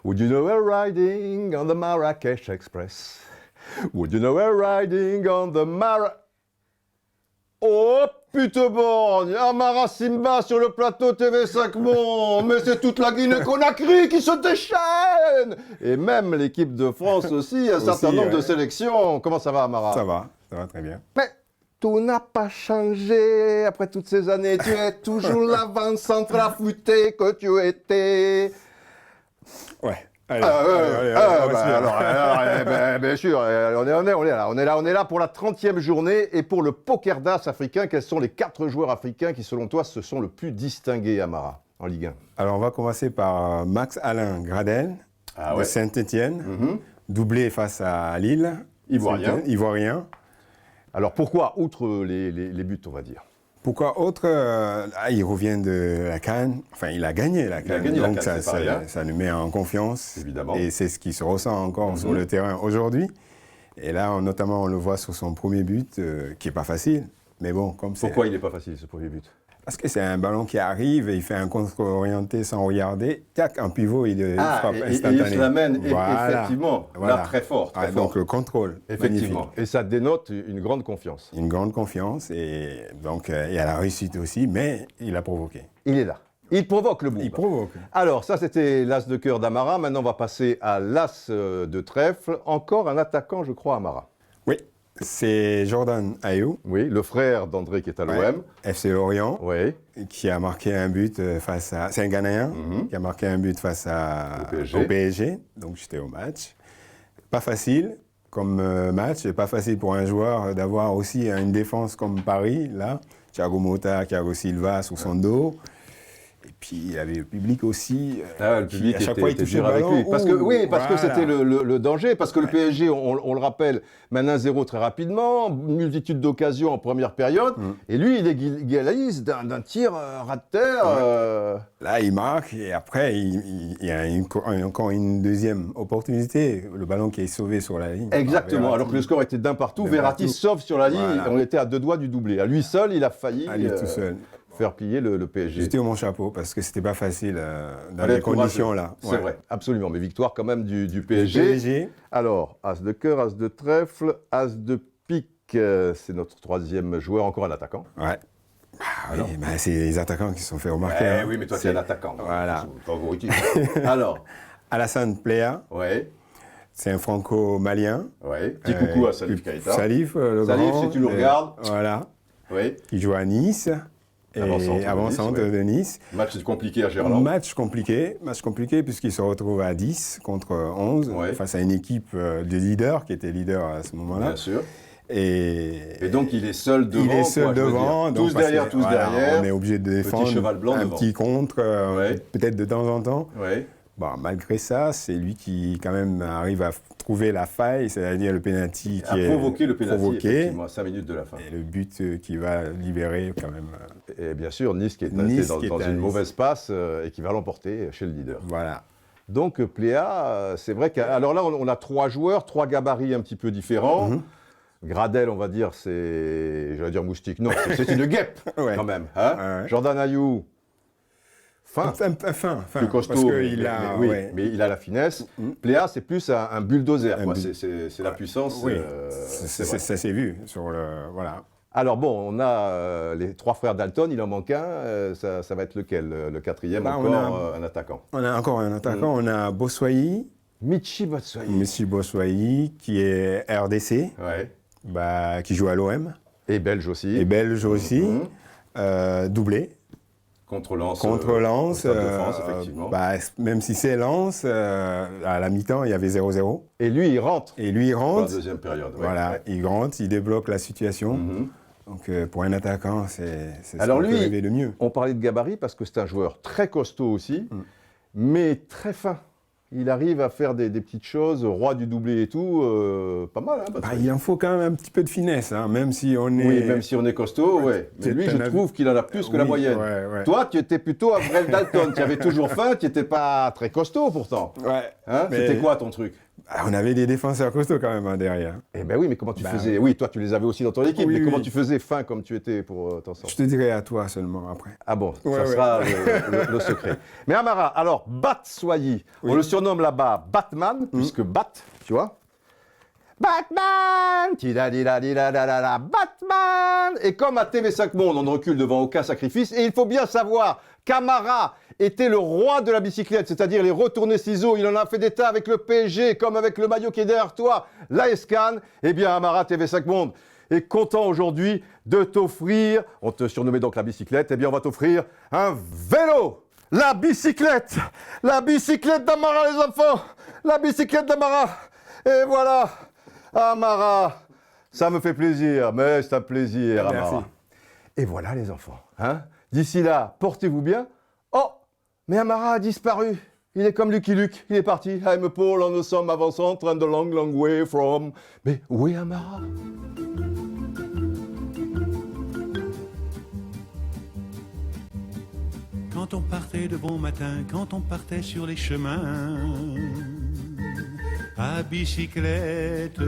Would you know we're riding on the Marrakech Express? Would you know we're riding on the Oh, putain borgne, Amara Simba sur le plateau TV5 Monde, mais c'est toute la Guinée-Conakry qui se déchaîne. Et même l'équipe de France aussi, un certain nombre de sélections. Comment ça va, Amara? Ça va très bien. Mais tout n'a pas changé après toutes ces années. Tu es toujours l'avant-centre affûté que tu étais. Ouais. Allez, bien sûr, on est là pour la 30e journée et pour le poker d'as africain. Quels sont les 4 joueurs africains qui, selon toi, se sont le plus distingués, Amara, en Ligue 1? Alors, on va commencer par Max-Alain Gradel de Saint-Étienne, doublé face à Lille. Ivoirien. Alors, pourquoi, outre les buts, on va dire? Pourquoi autre il revient de la CAN, enfin il a gagné la CAN, donc ça nous met en confiance. Évidemment. Et c'est ce qui se ressent encore sur le terrain aujourd'hui. Et là, notamment, on le voit sur son premier but, qui n'est pas facile. Mais bon, comme c'est... Pourquoi il n'est pas facile, ce premier but? Parce que c'est un ballon qui arrive, et il fait un contre orienté sans regarder, tac, en pivot, il frappe instantanément. Et il se l'amène, effectivement, là, très fort. Donc le contrôle, effectivement. Magnifique. Et ça dénote une grande confiance. Une grande confiance, et donc il y a la réussite aussi, mais il a provoqué. Il est là. Il provoque le bout. Il provoque. Alors, ça, c'était l'as de cœur d'Amara. Maintenant, on va passer à l'as de trèfle. Encore un attaquant, je crois, Amara. Oui. C'est Jordan Ayew. Oui, le frère d'André qui est à l'OM. FC Lorient. Oui. Qui a marqué un but face à... C'est un Ghanéen qui a marqué un but face au PSG. Donc j'étais au match. Pas facile comme match. Et pas facile pour un joueur d'avoir aussi une défense comme Paris, là. Thiago Motta, Thiago Silva sur son dos. Et puis il y avait le public aussi. Le public à chaque fois, il touchait le avec ballon. lui. Parce que c'était le danger. Parce que le PSG, on le rappelle, mène 1-0 très rapidement, une multitude d'occasions en première période. Et lui, il égalise d'un tir ras de terre. Là, il marque et après, il y a encore une deuxième opportunité. Le ballon qui est sauvé sur la ligne. Exactement. Alors que le score était d'un partout. Verratti sauve sur la ligne. Voilà. On était à 2 doigts du doublé. À lui seul, il a failli. Tout seul. Faire plier le PSG. J'étais au mon chapeau parce que c'était pas facile dans les conditions là. C'est vrai, absolument. Mais victoire quand même du PSG. Alors, as de cœur, as de trèfle, as de pique, c'est notre 3e joueur, encore un attaquant. Ouais. C'est les attaquants qui se sont fait remarquer. Oui, mais toi, tu es un attaquant. Voilà. Alors, Alassane Plea. Ouais. C'est un franco-malien. Ouais. Petit coucou à Salif Keita. Salif, le Salif, grand. si tu le regardes. Voilà. Oui. Il joue à Nice. Avant-centre de Nice. Match compliqué à Gerland. Match compliqué puisqu'il se retrouve à 10 contre 11 face à une équipe de leaders qui était leader à ce moment-là. Bien sûr. Et donc il est seul devant. Il est seul devant. Tous derrière. On est obligé de défendre petit cheval blanc un devant. petit contre, peut-être de temps en temps. Ouais. Bon, malgré ça, c'est lui qui quand même arrive à trouver la faille, c'est-à-dire le pénalty qui est provoqué le pénalty, effectivement, à 5 minutes de la fin. Et le but qui va libérer quand même. Et bien sûr, Nice qui est dans une mauvaise passe et qui va l'emporter chez le leader. Voilà. Donc Plea, c'est vrai alors là, on a 3 joueurs, 3 gabarits un petit peu différents. Gradel, on va dire, j'allais dire moustique. Non, c'est une guêpe quand même. Hein. Jordan Ayew. Fin, plus costaud, mais il a la finesse. Plea, c'est plus un bulldozer. C'est la puissance. Oui, ça s'est vu sur le... Voilà. Alors bon, on a les 3 frères Dalton, il en manque un. Ça va être lequel? Le 4e, un attaquant. On a encore un attaquant. On a Botswayi. Michy Botswayi, qui est RDC, qui joue à l'OM. Et belge aussi. Doublé. Contre Lens, effectivement. Même si c'est Lens, à la mi-temps, il y avait 0-0. Et lui, il rentre. Pour la deuxième période. Il rentre, il débloque la situation. Donc, pour un attaquant, c'est ce qu'on peut rêver de mieux. On parlait de gabarit parce que c'est un joueur très costaud aussi, mais très fin. Il arrive à faire des petites choses, roi du doublé et tout, pas mal. Il en faut quand même un petit peu de finesse, même si on est... Oui, même si on est costaud, Mais lui, je trouve qu'il en a plus que la moyenne. Toi, tu étais plutôt Avril Dalton, tu avais toujours faim, tu n'étais pas très costaud pourtant. C'était quoi ton truc? On avait des défenseurs costauds quand même derrière. Eh ben oui, mais comment tu faisais? Oui, toi, tu les avais aussi dans ton équipe, mais comment tu faisais fin comme tu étais pour t'en sortir? Je te dirai à toi seulement après. Ah bon, ça sera le secret. Mais Amara, alors, Batshuayi, on le surnomme là-bas Batman, puisque Bat, tu vois? Batman! Batman! Et comme à TV5 Monde, on ne recule devant aucun sacrifice, et il faut bien savoir qu'Amara était le roi de la bicyclette, c'est-à-dire les retournés ciseaux. Il en a fait des tas avec le PSG, comme avec le maillot qui est derrière toi, l'AS Cannes. Eh bien, Amara TV5 Monde est content aujourd'hui de t'offrir, on te surnommait donc la bicyclette, eh bien, on va t'offrir un vélo! La bicyclette d'Amara, les enfants! La bicyclette d'Amara! Et voilà! Amara, ça me fait plaisir, mais c'est un plaisir, Amara. Merci. Et voilà, les enfants. Hein? D'ici là, portez-vous bien. Oh, mais Amara a disparu. Il est comme Lucky Luke, il est parti. I'm Paul, nous sommes avançant, train de long, long way from. Mais où est Amara? Quand on partait de bon matin, quand on partait sur les chemins, à bicyclette,